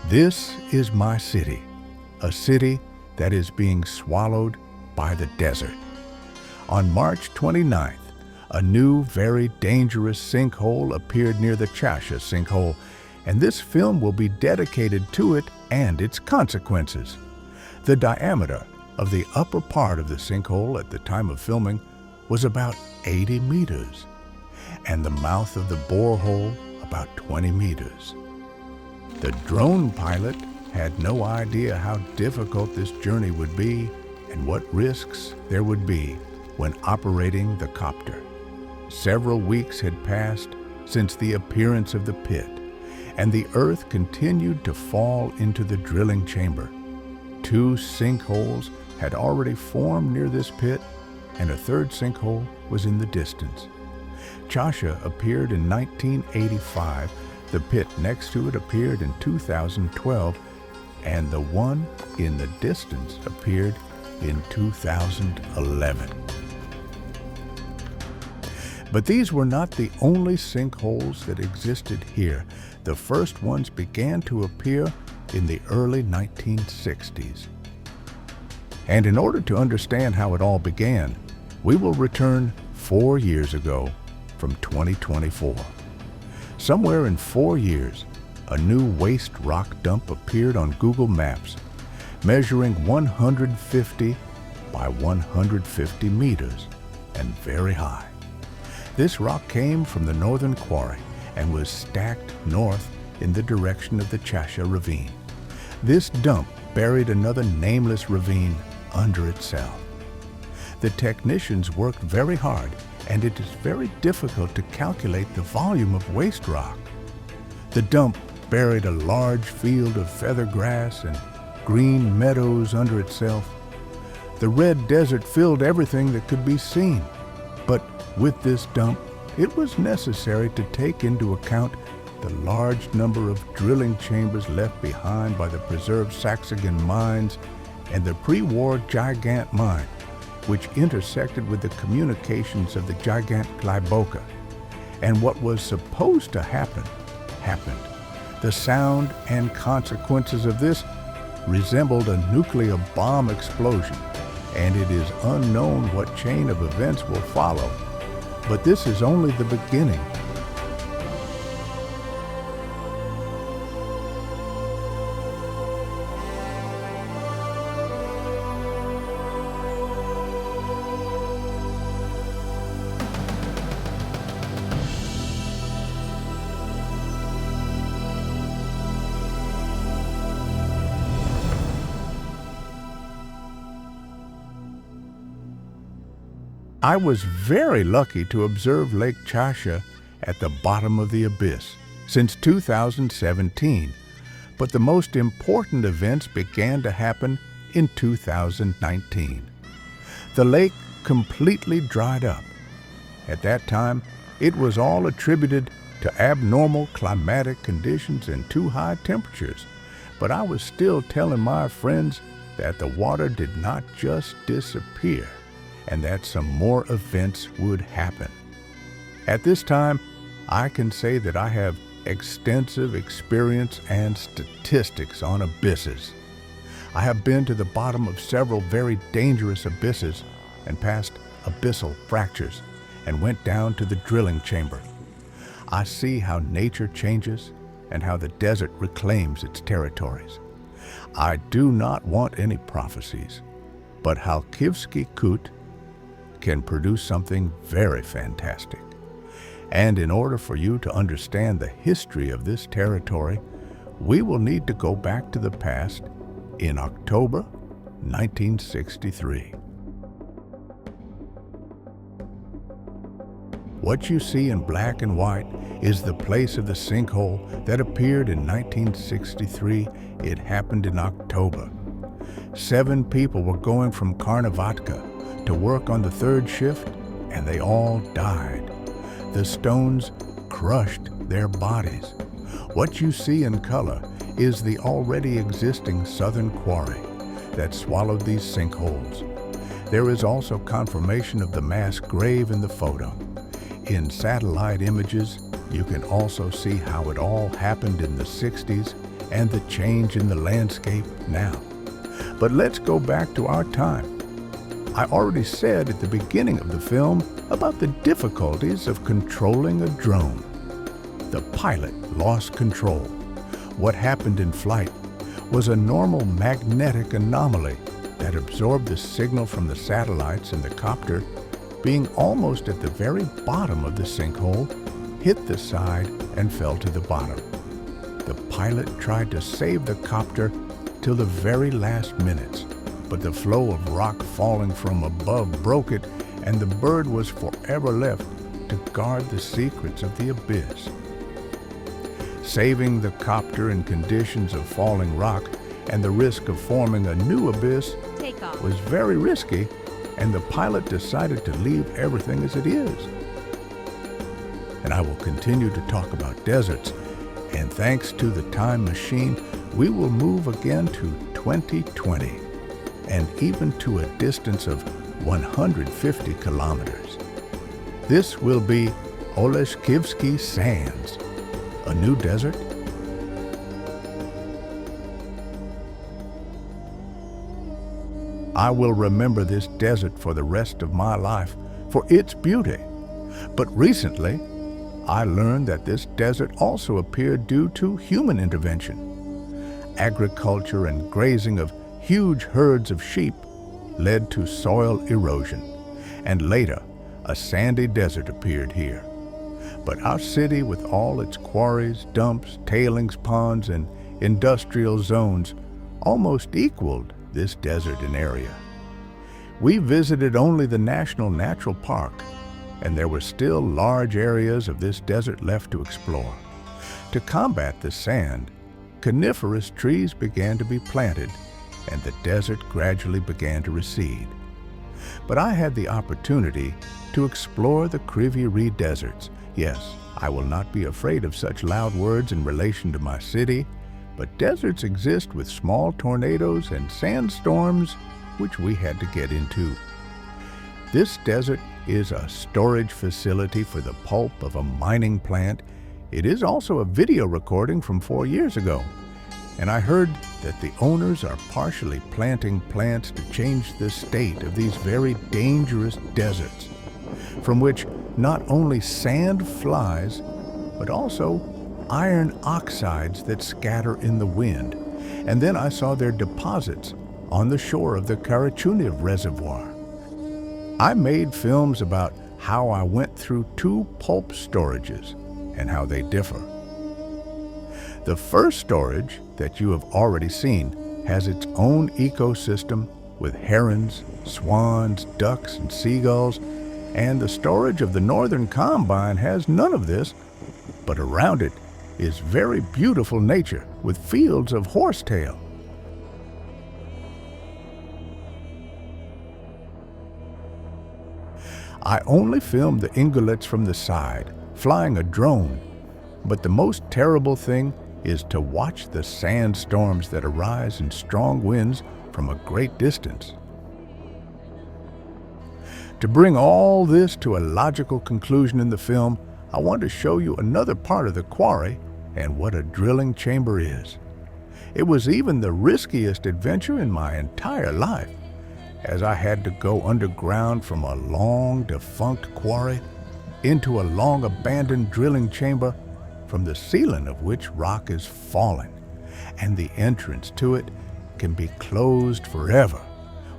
This is my city, a city that is being swallowed by the desert. On March 29th, a new, very dangerous sinkhole appeared near the Chasha sinkhole, and this film will be dedicated to it and its consequences. The diameter of the upper part of the sinkhole at the time of filming was about 80 meters, and the mouth of the borehole about 20 meters. The drone pilot had no idea how difficult this journey would be and what risks there would be when operating the copter. Several weeks had passed since the appearance of the pit, and the earth continued to fall into the drilling chamber. 2 sinkholes had already formed near this pit, and a third sinkhole was in the distance. Chasha appeared in 1985, the pit next to it appeared in 2012, and the one in the distance appeared in 2011. But these were not the only sinkholes that existed here. The first ones began to appear in the early 1960s. And in order to understand how it all began, we will return 4 years ago from 2024. Somewhere in 4 years, a new waste rock dump appeared on Google Maps, measuring 150 by 150 meters and very high. This rock came from the northern quarry and was stacked north in the direction of the Chasha ravine. This dump buried another nameless ravine under itself. The technicians worked very hard, and it is very difficult to calculate the volume of waste rock. The dump buried a large field of feather grass and green meadows under itself. The red desert filled everything that could be seen. But with this dump, it was necessary to take into account the large number of drilling chambers left behind by the preserved Saxagan mines and the pre-war Gigant mine, which intersected with the communications of the Gigant Glyboka. And what was supposed to happen, happened. The sound and consequences of this resembled a nuclear bomb explosion, and it is unknown what chain of events will follow. But this is only the beginning. I was very lucky to observe Lake Chasha at the bottom of the abyss since 2017, but the most important events began to happen in 2019. The lake completely dried up. At that time, it was all attributed to abnormal climatic conditions and too high temperatures, but I was still telling my friends that the water did not just disappear, and that some more events would happen. At this time, I can say that I have extensive experience and statistics on abysses. I have been to the bottom of several very dangerous abysses and past abyssal fractures and went down to the drilling chamber. I see how nature changes and how the desert reclaims its territories. I do not want any prophecies, but Galkovsky Kut can produce something very fantastic. And in order for you to understand the history of this territory, we will need to go back to the past in October 1963. What you see in black and white is the place of the sinkhole that appeared in 1963. It happened in October. 7 people were going from Karnavatka to work on the 3rd shift, and they all died. The stones crushed their bodies. What you see in color is the already existing southern quarry that swallowed these sinkholes. There is also confirmation of the mass grave in the photo. In satellite images, you can also see how it all happened in the 60s and the change in the landscape now. But let's go back to our time. I already said at the beginning of the film about the difficulties of controlling a drone. The pilot lost control. What happened in flight was a normal magnetic anomaly that absorbed the signal from the satellites, and the copter, being almost at the very bottom of the sinkhole, hit the side and fell to the bottom. The pilot tried to save the copter till the very last minutes, but the flow of rock falling from above broke it, and the bird was forever left to guard the secrets of the abyss. Saving the copter in conditions of falling rock and the risk of forming a new abyss was very risky, and the pilot decided to leave everything as it is. And I will continue to talk about deserts, and thanks to the time machine, we will move again to 2020, and even to a distance of 150 kilometers. This will be Galkovsky Sands, a new desert. I will remember this desert for the rest of my life for its beauty. But recently, I learned that this desert also appeared due to human intervention. Agriculture and grazing of huge herds of sheep led to soil erosion, and later a sandy desert appeared here. But our city, with all its quarries, dumps, tailings ponds, and industrial zones, almost equaled this desert in area. We visited only the National Natural Park, and there were still large areas of this desert left to explore. To combat the sand, coniferous trees began to be planted, and the desert gradually began to recede. But I had the opportunity to explore the Kriviri deserts. Yes, I will not be afraid of such loud words in relation to my city, but deserts exist with small tornadoes and sandstorms, which we had to get into. This desert is a storage facility for the pulp of a mining plant. It is also a video recording from 4 years ago, and I heard that the owners are partially planting plants to change the state of these very dangerous deserts, from which not only sand flies, but also iron oxides that scatter in the wind. And then I saw their deposits on the shore of the Karachunev Reservoir. I made films about how I went through 2 pulp storages and how they differ. The first storage that you have already seen has its own ecosystem with herons, swans, ducks, and seagulls, and the storage of the Northern Combine has none of this, but around it is very beautiful nature with fields of horsetail. I only filmed the ingolets from the side, flying a drone, but the most terrible thing is to watch the sandstorms that arise in strong winds from a great distance. To bring all this to a logical conclusion in the film, I want to show you another part of the quarry and what a drilling chamber is. It was even the riskiest adventure in my entire life, as I had to go underground from a long defunct quarry into a long abandoned drilling chamber, from the ceiling of which rock is falling, and the entrance to it can be closed forever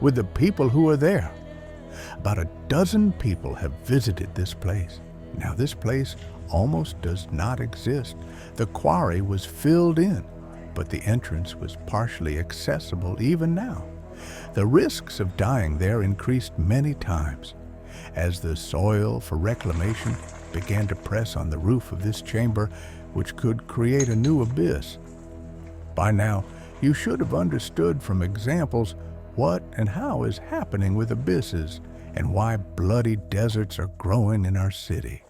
with the people who are there. About a dozen people have visited this place. Now this place almost does not exist. The quarry was filled in, but the entrance was partially accessible even now. The risks of dying there increased many times as the soil for reclamation began to press on the roof of this chamber, which could create a new abyss. By now, you should have understood from examples what and how is happening with abysses and why bloody deserts are growing in our city.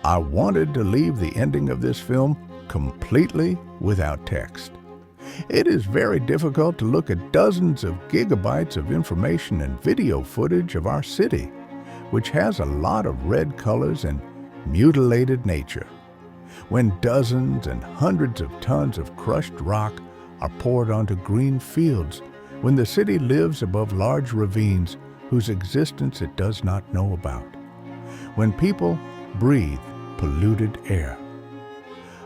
I wanted to leave the ending of this film completely without text. It is very difficult to look at dozens of gigabytes of information and video footage of our city, which has a lot of red colors and mutilated nature. When dozens and hundreds of tons of crushed rock are poured onto green fields, when the city lives above large ravines whose existence it does not know about, when people breathe polluted air.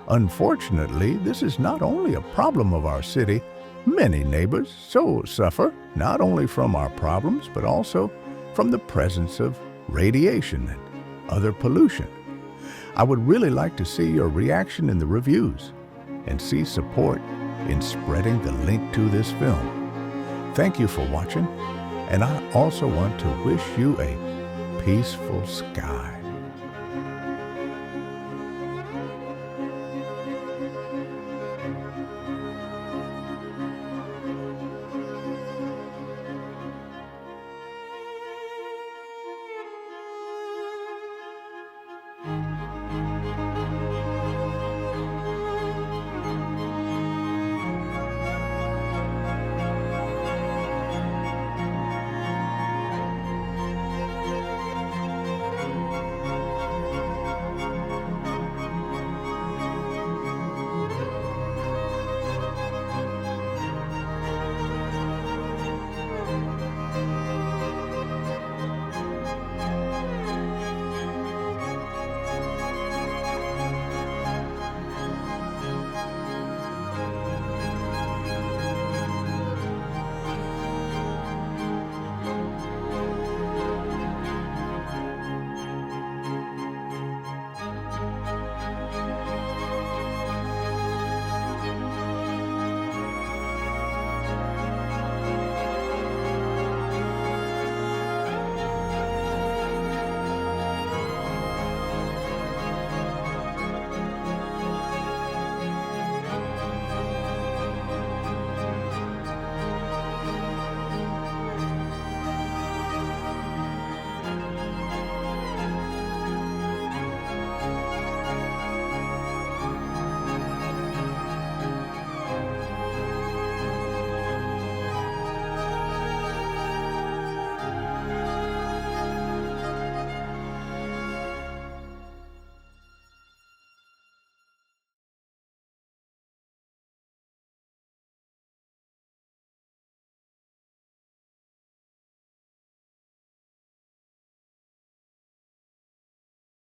Unfortunately, this is not only a problem of our city. Many neighbors so suffer not only from our problems, but also from the presence of radiation and other pollution. I would really like to see your reaction in the reviews and see support in spreading the link to this film. Thank you for watching, and I also want to wish you a peaceful sky.